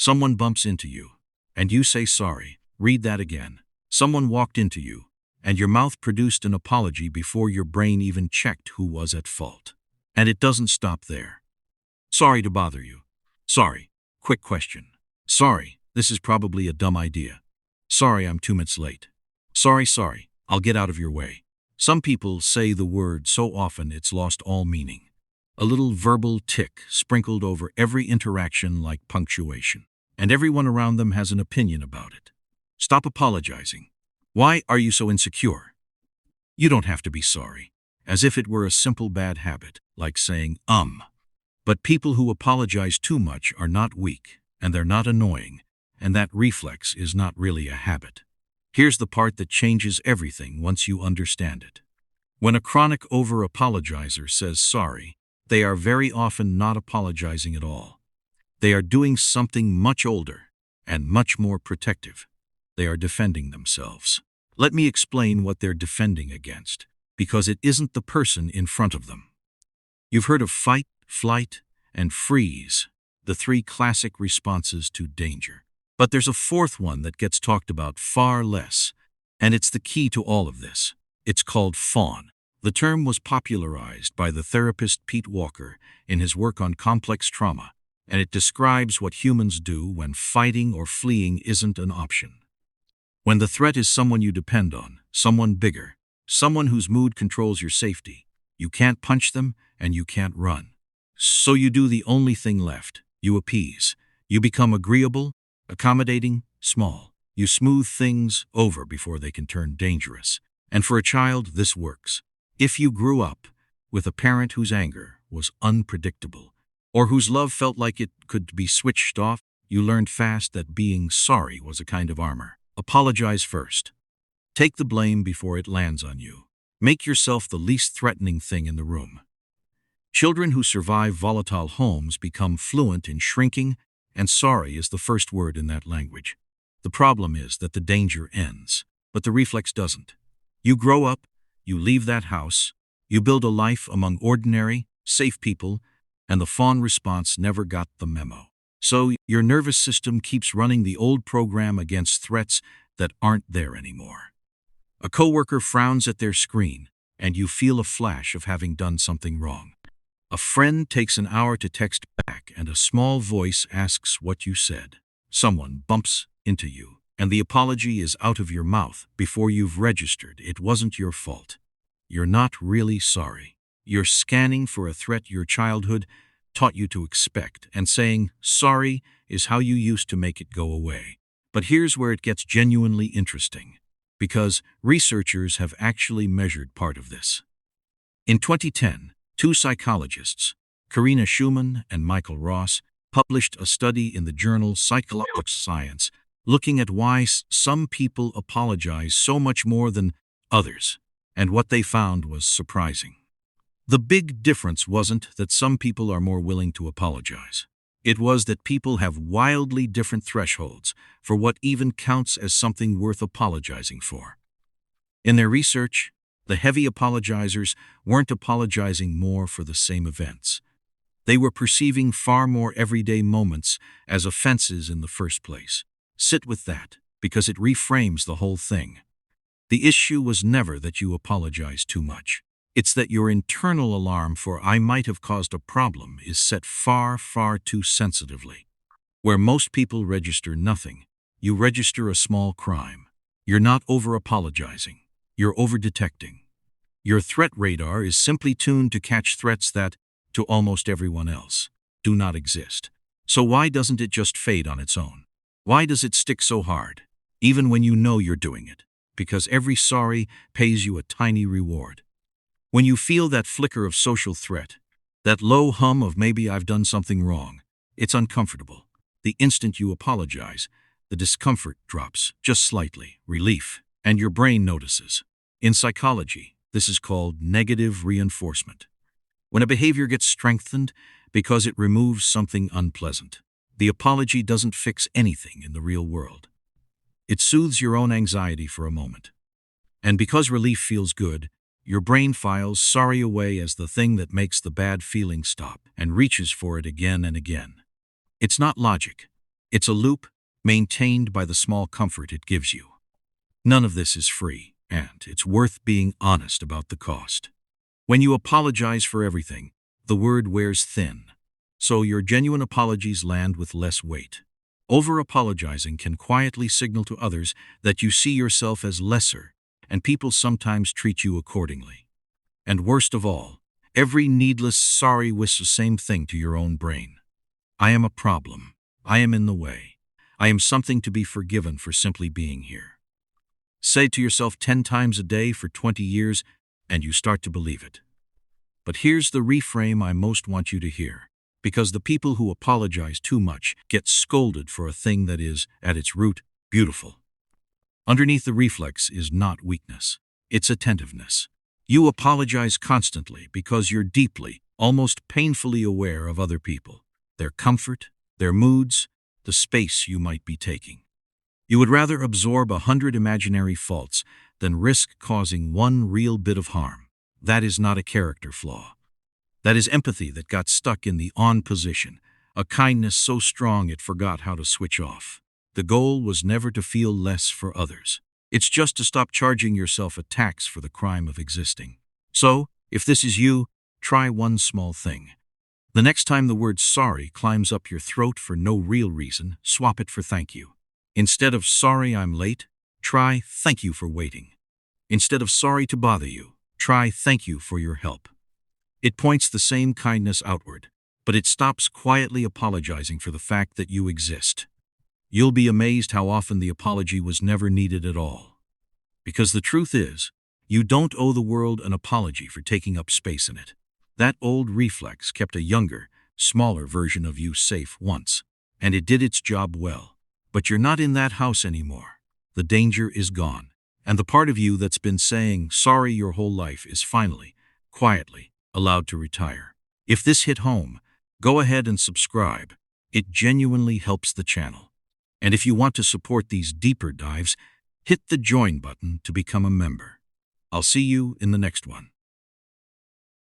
Someone bumps into you, and you say sorry. Read that again. Someone walked into you, and your mouth produced an apology before your brain even checked who was at fault. And it doesn't stop there. Sorry to bother you. Sorry. Quick question. Sorry, this is probably a dumb idea. Sorry, I'm 2 minutes late. Sorry, I'll get out of your way. Some people say the word so often it's lost all meaning. A little verbal tick sprinkled over every interaction like punctuation. And everyone around them has an opinion about it. Stop apologizing. Why are you so insecure? You don't have to be sorry, as if it were a simple bad habit, like saying, But people who apologize too much are not weak, and they're not annoying, and that reflex is not really a habit. Here's the part that changes everything once you understand it. When a chronic over-apologizer says sorry, they are very often not apologizing at all. They are doing something much older and much more protective. They are defending themselves. Let me explain what they're defending against, because it isn't the person in front of them. You've heard of fight, flight, and freeze, the 3 classic responses to danger. But there's a 4th one that gets talked about far less, and it's the key to all of this. It's called fawn. The term was popularized by the therapist Pete Walker in his work on complex trauma, and it describes what humans do when fighting or fleeing isn't an option. When the threat is someone you depend on, someone bigger, someone whose mood controls your safety, you can't punch them and you can't run. So you do the only thing left. You appease. You become agreeable, accommodating, small. You smooth things over before they can turn dangerous. And for a child, this works. If you grew up with a parent whose anger was unpredictable, or whose love felt like it could be switched off, you learned fast that being sorry was a kind of armor. Apologize first. Take the blame before it lands on you. Make yourself the least threatening thing in the room. Children who survive volatile homes become fluent in shrinking, and sorry is the first word in that language. The problem is that the danger ends, but the reflex doesn't. You grow up, you leave that house, you build a life among ordinary, safe people, and the fawn response never got the memo. So your nervous system keeps running the old program against threats that aren't there anymore. A coworker frowns at their screen, and you feel a flash of having done something wrong. A friend takes an hour to text back, and a small voice asks what you said. Someone bumps into you, and the apology is out of your mouth before you've registered it wasn't your fault. You're not really sorry. You're scanning for a threat your childhood taught you to expect, and saying sorry is how you used to make it go away. But here's where it gets genuinely interesting, because researchers have actually measured part of this. In 2010, 2 psychologists, Karina Schumann and Michael Ross, published a study in the journal Psychological Science looking at why some people apologize so much more than others, and what they found was surprising. The big difference wasn't that some people are more willing to apologize. It was that people have wildly different thresholds for what even counts as something worth apologizing for. In their research, the heavy apologizers weren't apologizing more for the same events. They were perceiving far more everyday moments as offenses in the first place. Sit with that, because it reframes the whole thing. The issue was never that you apologize too much. It's that your internal alarm for "I might have caused a problem" is set far, far too sensitively. Where most people register nothing, you register a small crime. You're not over-apologizing. You're over-detecting. Your threat radar is simply tuned to catch threats that, to almost everyone else, do not exist. So why doesn't it just fade on its own? Why does it stick so hard, even when you know you're doing it? Because every sorry pays you a tiny reward. When you feel that flicker of social threat, that low hum of maybe I've done something wrong, it's uncomfortable. The instant you apologize, the discomfort drops, just slightly, relief, and your brain notices. In psychology, this is called negative reinforcement. When a behavior gets strengthened because it removes something unpleasant, the apology doesn't fix anything in the real world. It soothes your own anxiety for a moment. And because relief feels good, your brain files sorry away as the thing that makes the bad feeling stop and reaches for it again and again. It's not logic. It's a loop maintained by the small comfort it gives you. None of this is free, and it's worth being honest about the cost. When you apologize for everything, the word wears thin, so your genuine apologies land with less weight. Over-apologizing can quietly signal to others that you see yourself as lesser, and people sometimes treat you accordingly. And worst of all, every needless sorry whispers the same thing to your own brain. I am a problem. I am in the way. I am something to be forgiven for simply being here. Say to yourself 10 times a day for 20 years, and you start to believe it. But here's the reframe I most want you to hear, because the people who apologize too much get scolded for a thing that is, at its root, beautiful. Underneath the reflex is not weakness, it's attentiveness. You apologize constantly because you're deeply, almost painfully aware of other people, their comfort, their moods, the space you might be taking. You would rather absorb 100 imaginary faults than risk causing one real bit of harm. That is not a character flaw. That is empathy that got stuck in the on position, a kindness so strong it forgot how to switch off. The goal was never to feel less for others. It's just to stop charging yourself a tax for the crime of existing. So, if this is you, try one small thing. The next time the word sorry climbs up your throat for no real reason, swap it for thank you. Instead of sorry I'm late, try thank you for waiting. Instead of sorry to bother you, try thank you for your help. It points the same kindness outward, but it stops quietly apologizing for the fact that you exist. You'll be amazed how often the apology was never needed at all. Because the truth is, you don't owe the world an apology for taking up space in it. That old reflex kept a younger, smaller version of you safe once, and it did its job well. But you're not in that house anymore. The danger is gone, and the part of you that's been saying sorry your whole life is finally, quietly, allowed to retire. If this hit home, go ahead and subscribe. It genuinely helps the channel. And if you want to support these deeper dives, hit the join button to become a member. I'll see you in the next one.